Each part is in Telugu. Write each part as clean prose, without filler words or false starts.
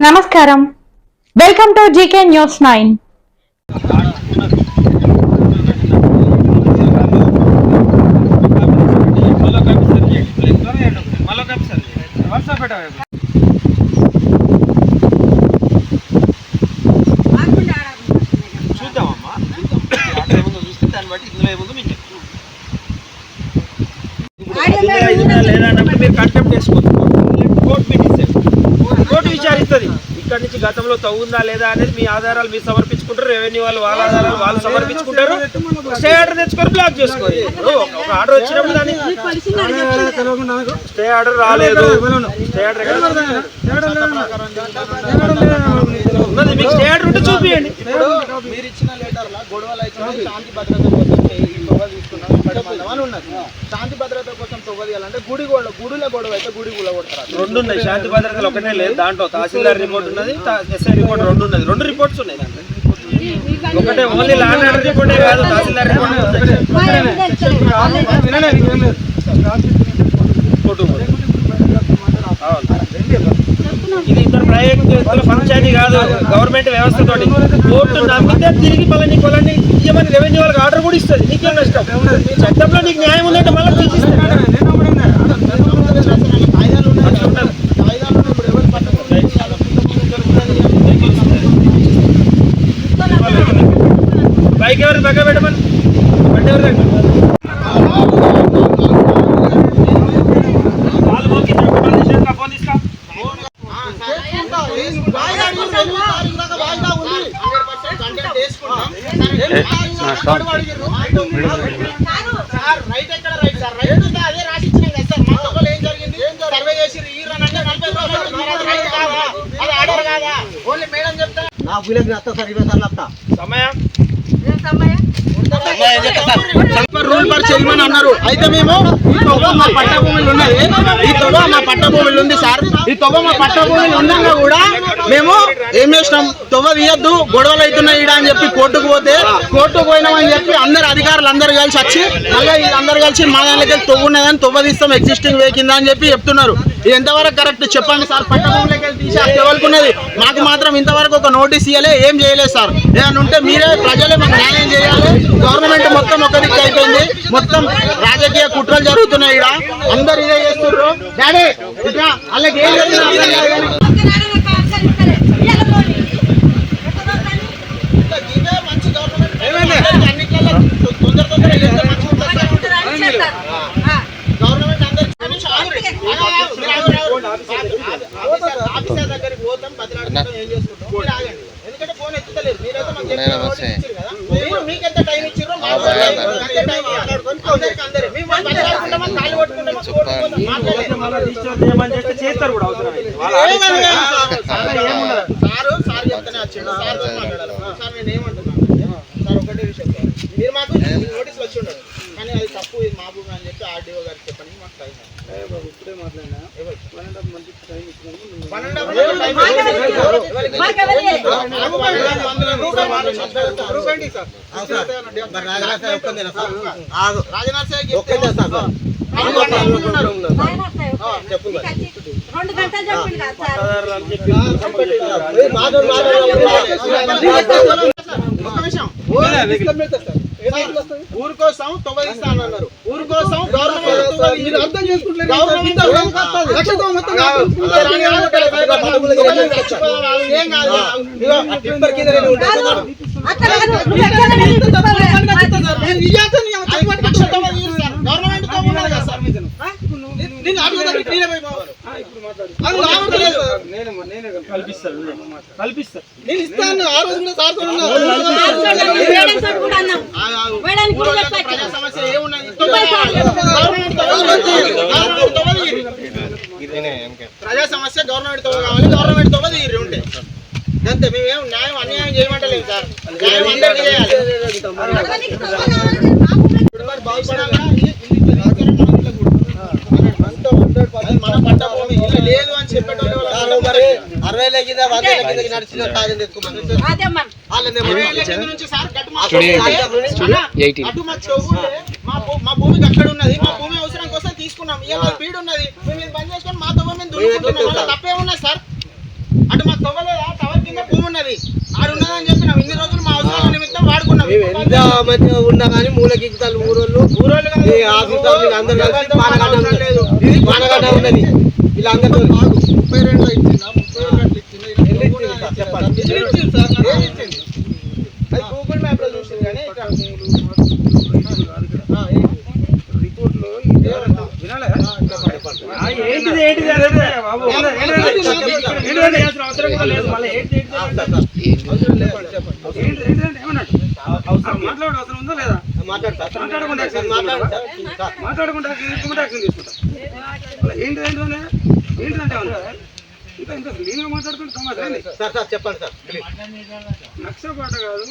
నమస్కారం, వెల్కమ్ టు జీకే న్యూస్ 9. చూద్దామమ్మా, ఏముందో చూస్తే దాన్ని బట్టి ఇందులో ఏముందో మీకు లేదా మీరు కంటెంప్ట్ చేసుకోవచ్చు. కోర్టు మీ డిసైడ్, కోర్టు విచారిస్తుంది. ఇక్కడ నుంచి గతంలో తవ్వుందా లేదా అనేది మీ ఆధారాలు మీరు సమర్పించుకుంటారు, రెవెన్యూ వాళ్ళు వాళ్ళ ఆధారాలు వాళ్ళు సమర్పించుకుంటారు, స్టే ఆర్డర్ తెచ్చుకొని బ్లాక్ చేసుకోవాలి. ఒక ఆర్డర్ వచ్చినప్పుడు దాన్ని స్టే ఆర్డర్ రాలేదు, స్టే ఆర్డర్ ఉన్నది, మీకు స్టే ఆర్డర్ ఉంటే చూపియండి. మీరు ఇచ్చిన లెటర్ల గొడవలు అయితే శాంతి భద్రత కోసం అని ఉన్నది. శాంతి భద్రత కోసం తొవ్వదీయాలంటే గుడిలో గొడవ అయితే గుడి కూలగొడతారు. రెండు ఉన్నాయి, శాంతి భద్రతలు ఒకటే లేదు. దాంట్లో తహసీల్దార్ రిపోర్ట్ ఉన్నది, ఎస్ఐ రిపోర్ట్ రెండు ఉన్నది. రెండు రిపోర్ట్స్ ఉన్నాయి దాంట్లో. ఒకటే ఓన్లీ ల్యాండ్ ఆర్డర్ రిపోర్టే కాదు, తహసీల్దార్ రిపోర్ట్ ఇది ఇద్దరు ప్రైవేట్ వ్యక్తుల పంచాయతీ కాదు, గవర్నమెంట్ వ్యవస్థతోటి. కోర్టు నమ్మితే తిరిగి మళ్ళీ పొలాన్ని ఇవ్వమని రెవెన్యూ వాళ్ళకి ఆర్డర్ కూడా ఇస్తుంది. నీకేం నష్టం? చట్టంలో నీకు న్యాయం ఉందంటే మళ్ళీ బైక్ ఎవరు పక్క పెట్టమని బండి ఎవరు అన్నారు. అయితే మేము ఈ తొవ్వ మా పట్ట భూములు ఉన్నది, ఈ తొవ్వ మా పట్ట భూములు ఉంది సార్. ఈ తొవ్వ మా పట్ట భూములు ఉండగా కూడా మేము ఏం చేసినాం, తొవ్వ తీయద్దు గొడవలు అవుతున్నాయి ఈడ అని చెప్పి కోర్టుకు పోతే, కోర్టుకు పోయినామని చెప్పి అందరు అధికారులు అందరు కలిసి వచ్చి మళ్ళీ అందరు కలిసి మా దానికి తొవ్వ ఉన్నదని తొవ్వ తీస్తాం ఎగ్జిస్టింగ్ వే కింద అని చెప్పి చెప్తున్నారు. ఇది ఎంతవరకు కరెక్ట్ చెప్పండి సార్? పట్ట భూములకి వెళ్ళి తీసి ఎవరుకున్నది, మాకు మాత్రం ఇంతవరకు ఒక నోటీస్ ఇవ్వలే, ఏం చేయలేదు సార్. ఏమన్నా ఉంటే మీరే ప్రజలే మాకు న్యాయం చేయాలి. గవర్నమెంట్ మొత్తం ఒక దిక్కు అయిపోయింది, మొత్తం రాజకీయ కుట్రలు జరుగుతున్నాయి. ఇక్కడ అందరు ఇదే చేస్తున్నారు. డాడీ ఇట్లా వాళ్ళకి ఏం చేస్తున్నారు? ఆఫీసర్ దగ్గరికి పోతాం, బదిలాడుకుంటాం, ఏం చేసుకుంటాం. మీరు ఆగండి, ఎందుకంటే ఫోన్ ఎత్తుతలేదు. మీరైతే మాకు చెప్పారు, మీకు ఎంత టైం ఇచ్చారో అంతే టైం అందరికి అందరి మేము బదిలాడుకుంటామని కాళ్ళు కొట్టుకుంటామని చేస్తారు కూడా అవసరం. సార్ చెప్తానే వచ్చిండు, సార్ మాట్లాడాలి. సార్ నేను ఏమంటున్నాను సార్, ఒకటే విషయం, మీరు మాకు నోటీసులు వచ్చి ఉండదు కానీ అది తప్పు, ఇది మా భూమి అని చెప్పి ఆర్డీఓ గారికి చెప్పండి. మాకు టైం ఇప్పుడే మాట్లాడినా మంచి టైం ఊరు కోసం తొవ్వదిస్తాను అన్నారు. ఊరు కోసం గవర్నమెంట్ అర్థం చేసుకుంటారు. నేను ఇస్తాను ఆ రోజు కూడా సార్ ప్రజా సమస్య ఏమున్నది, ప్రజా సమస్య గవర్నమెంట్ తో కావాలి, గవర్నమెంట్ తో తీరి ఉంటే అంతే. మేమేం న్యాయం అన్యాయం చేయమంటలేదు సార్, న్యాయం అందరికీ చేయాలి. మన పట్ట భూమి లేదు అని చెప్పేటోళ్ళు 60 కింద 100 కింద నడిచిన మా భూమికి అక్కడ ఉన్నది, మా భూమి అవసరం కోసం తీసుకున్నాం. ఇలా పీడు ఉన్నది, మేము బంద్ చేసుకొని మా తప్పే ఉన్నది సార్. అటు మాకు తవ్వలేదా టవర్ కింద భూమి ఉన్నది ఆడు ఉన్నదని చెప్పినాం ఇన్ని రోజులు మా అవసరాల నిమిత్తం వాడుకున్నాం ఎంత మంచిగా ఉన్నా కానీ మూలకి ఎక్కుతారు ఊరోళ్ళు అందరూ కలిసి పానగడ్డ ఉన్నది ఇలా అందరూ 32 ఇచ్చిందా 32 ఇచ్చిందా చెప్పండి అది గూగుల్ మ్యాప్ లో చూసింది కానీ రిపోర్ట్లో ఏంటిది బాబు అవసరం కూడా లేదు మళ్ళీ ఏమన్నాడు మాట్లాడే అవసరం ఉందో లేదా మాట్లాడకుండా యాక్షన్ తీసుకుంటా ఏంటిదంటే ఇంకా క్లీన్గా మాట్లాడుకుంటే సమాధానం చెప్పండి సార్ నక్షపాట కాదు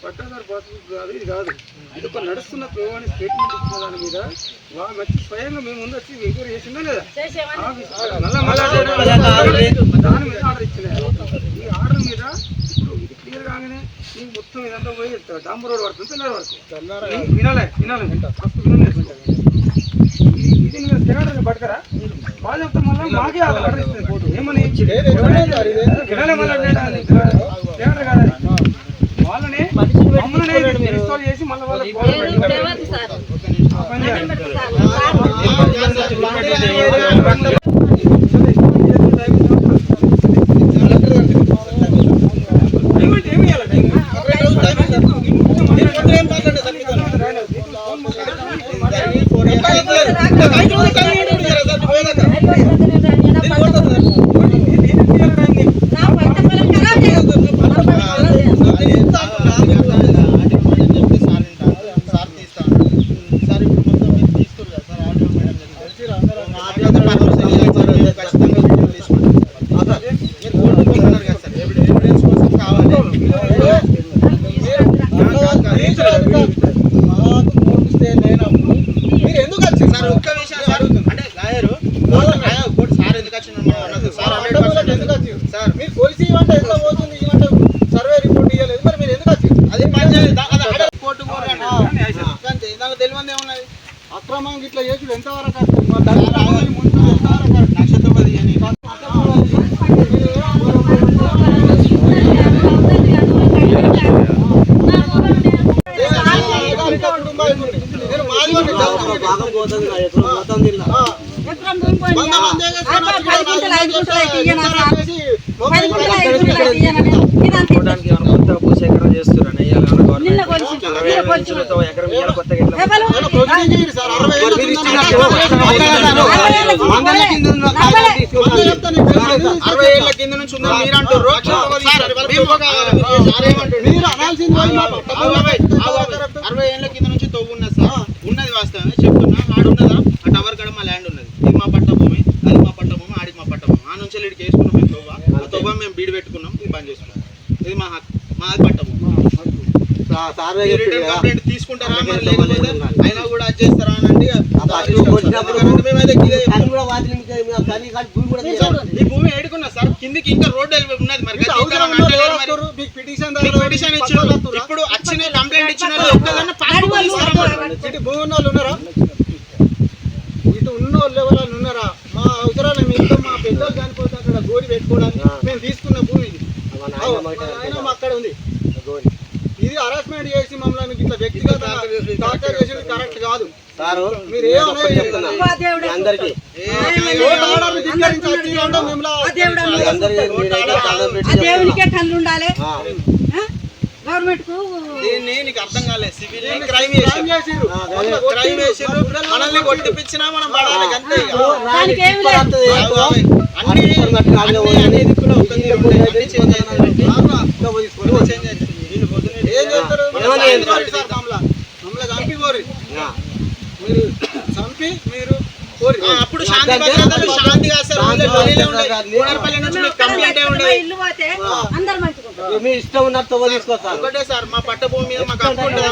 పట్టాదారు పాస్బుక్ కాదు ఇది కాదు ఇది ఒక నడుస్తున్న ప్రోవాని స్టేట్మెంట్ ఇచ్చిన దాని మీద వచ్చి స్వయంగా మేము ముందు వచ్చి ఎంక్వైరీ చేసిందా లేదా దాని మీద ఆర్డర్ ఇచ్చిన ఈ ఆర్డర్ మీద ఇప్పుడు ఇది క్లియర్ కాగానే నీకు మొత్తం ఇదంతా పోయి డాంబర్ రోడ్ పడుతుంది తెల్లారి వరకు వినాలి ఇది మీరు తెలంగాణ పడతారా వాళ్ళు చెప్తే మళ్ళీ మాకే ఆర్డర్ ఇస్తుంది కోర్టు ఏమని వినాలి మళ్ళీ తెలంగాణ కాదని వాళ్ళని మమ్మల్ని ఇన్స్టాల్ చేసి మళ్ళీ వాళ్ళకి అక్రమం ఇట్లా చేసుడు ఎంతవరకు నక్షత్రం భూసేకరణ చేస్తున్నారు ఎకరం అరవై ఏళ్ళ కింద నుంచి ఉందని మీరు అంటారు 60 ఏళ్ళ కింద నుంచి తవ్వు ఉన్నది సార్ ఉన్నది వాస్తవమే చెప్తున్నా ఆడున్నదా ఆ టవర్ కడ మా ల్యాండ్ ఉన్నది ఇది మా పట్ట భూమి అది మా పట్ట భూమి ఆడికి మా పట్ట భూమి ఆ నుంచి ఇక్కడికి వేసుకున్నాం మేము తవ్వ ఆ తవ్వ మేము బీడు పెట్టుకున్నాం ఇది బంద్ చేసుకున్నాం ఇది మా హక్కు మాది పట్ట భూమి కంప్లైంట్ తీసుకుంటారా మరి లేకపోతే అయినా కూడా అది చేస్తారా అని అంటే ఈ భూమి ఏడుకున్నా సార్ కిందికి ఇంకా రోడ్డు ఉన్నది మరి పిటిషన్ ఇచ్చారు ఇప్పుడు వచ్చిన కంప్లైంట్ ఇచ్చిన భూమి ఉన్న వాళ్ళు ఉన్నారా ఇటు ఉన్న వాళ్ళు ఎవరైనా ఉన్నారా మా అవసరాలు మేము మా పెద్దలు చనిపోతే అక్కడ గోడి పెట్టుకోవడానికి మేము తీసుకున్న భూమి ఇది అక్కడ ఉంది ఇది హరాస్మెంట్ చేసి మమ్మల్ని ఇట్లా వ్యక్తిగత టార్చర్ చేసేది కరెక్ట్ కాదు మీరు అందరికి నీకు అర్థం కాలేదు సివిల్ క్రైమ్ చేసిర్రు మనల్ని కొట్టిపించినా మనం పడాలి అంతే ఏం చేస్తారు మీరు చంపి మీరు అప్పుడు శాంతి భద్రతలు శాంతిగా మీ ఇష్టం ఉన్నట్టు తీసుకోవాలి ఒకటే సార్ మా పట్ట భూమి మీద మాకు హక్కు ఉంటుందా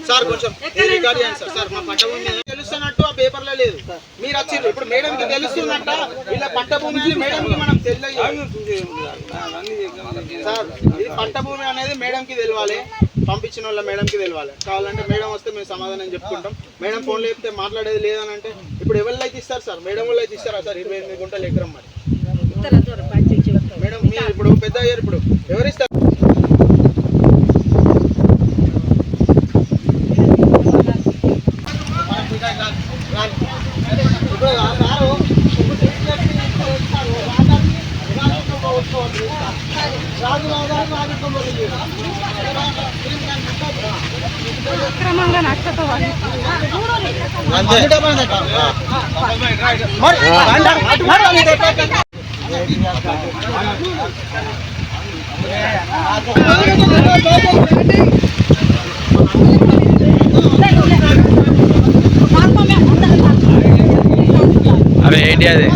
సార్ కొంచెం రికార్డ్ చేయండి సార్ మా పట్ట భూమి మీద తెలుస్తున్నట్టు ఆ పేపర్లో లేదు మీరు వచ్చిండ్రు ఇప్పుడు మేడం కి తెలుస్తున్నట్ట ఇలా పట్ట భూమి అని మేడం కి మనం తెలియదు సార్ ఇది పట్ట భూమి అనేది మేడం కి తెలియాలి పంపించిన వాళ్ళ మేడం కి తెలియాలి కావాలంటే మేడం వస్తే మేము సమాధానం చెప్పుకుంటాం మేడం ఫోన్ లేపితే మాట్లాడేది లేదని అంటే ఇప్పుడు ఎవరు అయితే ఇస్తారు సార్ మేడం వాళ్ళు అయితే ఇస్తారా సార్ 28 గుంటలు ఎకరం మరి మేడం మీరు ఇప్పుడు పెద్ద అయ్యారు, ఇప్పుడు ఎవరిస్తారు? అవి ఏంటి అది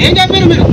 ఏం చెప్పారు మీరు?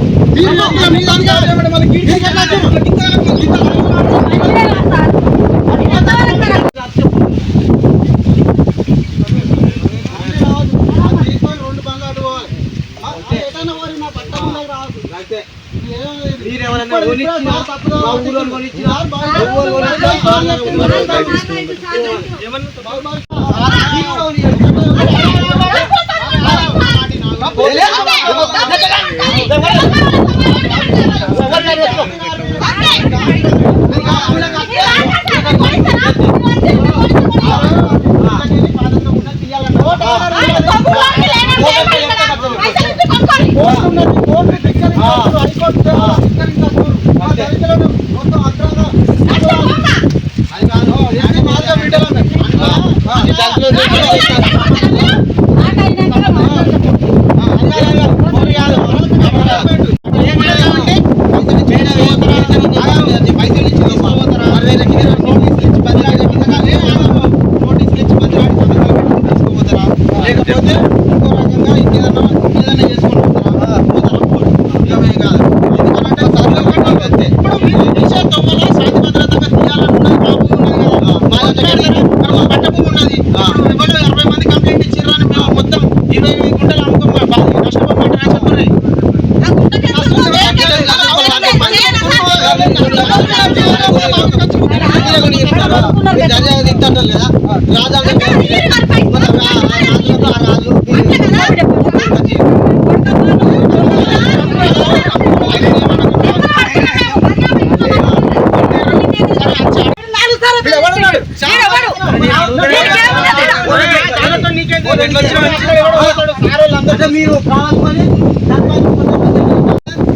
మీరు కావాలని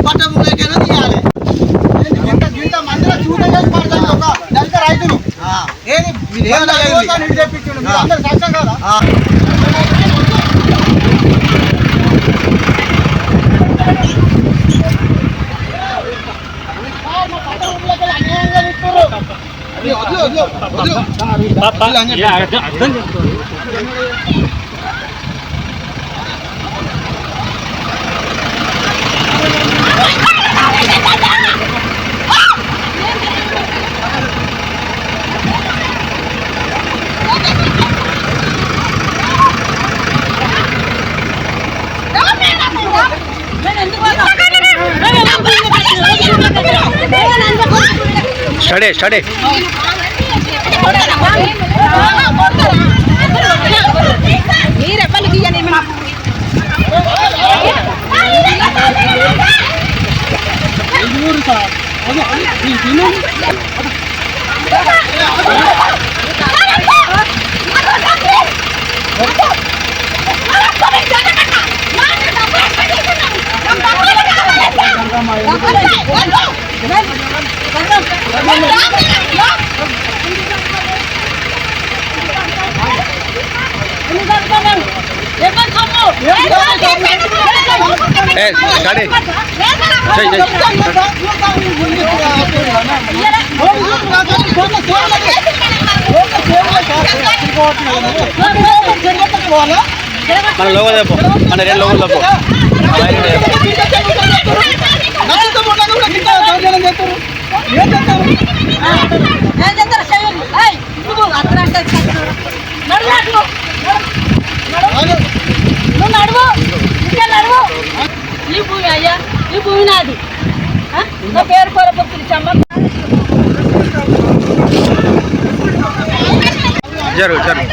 పట్టభూమికైనా తీయాలి. ఇంత మందిలో చూడగలిగి పడతాను ఒక దళిత రైతులు ఏది చెప్పించండి మీరు అందరు సాక్ష్యం కదా. స్టడీ స్టడీ స్టడీ మన లోగో మన రెండు లోగోలు నచ్చితే ఉండగా కూడా గిట్ట దౌర్జన్యం చేస్తారు. ఏం చేస్తారు? ఈ భూమి అయ్యా, ఈ భూమి నాది. నా పేరు కోరపత్రి చమ్మ. జరుగు రండి.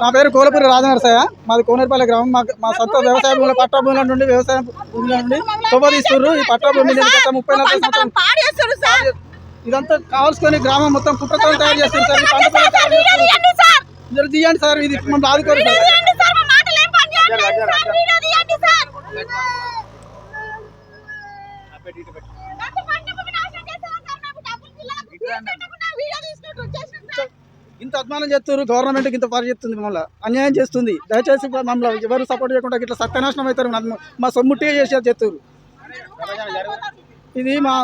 నా పేరు కోలపూరి రాజనరసయ్య. మాది కోనేరుపల్లి గ్రామం. మా సొంత వ్యవసాయ భూముల పట్టా భూముల నుండి వ్యవసాయ భూముల నుండి తొవ్వదీస్తున్నారు. ఈ పట్టా భూమి 30-40 సంవత్సరాలు ఇదంతా కావాల్సుకొని గ్రామం మొత్తం కుట్రతో తయారు చేస్తారు సార్. ఈ పంట పొలం తీయండి సార్, ఇది మమ్మల్ని ఆదుకోరు సార్. ఇంత అభిమానం చేస్తారు. గవర్నమెంట్ ఇంత పని చేస్తుంది, మమ్మల్ని అన్యాయం చేస్తుంది. దయచేసి మమ్మల్ని ఎవరు సపోర్ట్ చేయకుండా ఇట్లా సత్యనాశనం అవుతారు. మా సొమ్ముట్టే చేసేది చేస్తారు. ఇది మా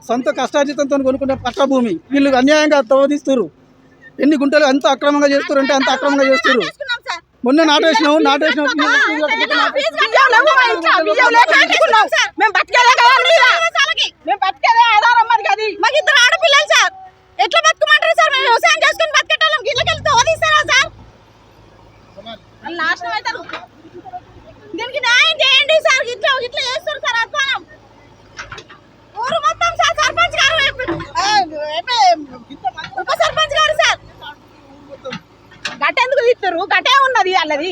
సొంత కష్టార్జితంతో కొనుక్కునే పట్టా భూమి. వీళ్ళు అన్యాయంగా తవ్వదీస్తారు. ఎన్ని గుంటలు ఎంత అక్రమంగా చేస్తారు అంటే అంత అక్రమంగా చేస్తారు. మొన్న నాటేసినాం ఎట్లా బతుకమంటారు సార్? మేము వ్యవసాయం చేసుకుని బతికేటోళ్ళం. గిళ్ళకెళ్ళి తోదిస్తారా సార్? నాశనం అవుతారు. దీనికి న్యాయం చేయండి సార్. ఇట్లా ఇట్లా చేస్తారు సార్ అధ్వానం. ఊరు మొత్తం సార్. సర్పంచ్ గారు, ఉప సర్పంచ్ గారు సార్ గట్టెందుకు తీస్తారు? గట్టే ఉన్నది అన్నది.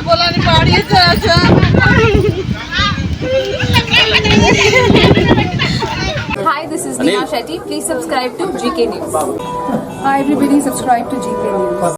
పొలాన్ని పాడు చేస్తారా Hi, this is Neha Shetty. Please subscribe to GK News. Hi everybody, subscribe to GK News.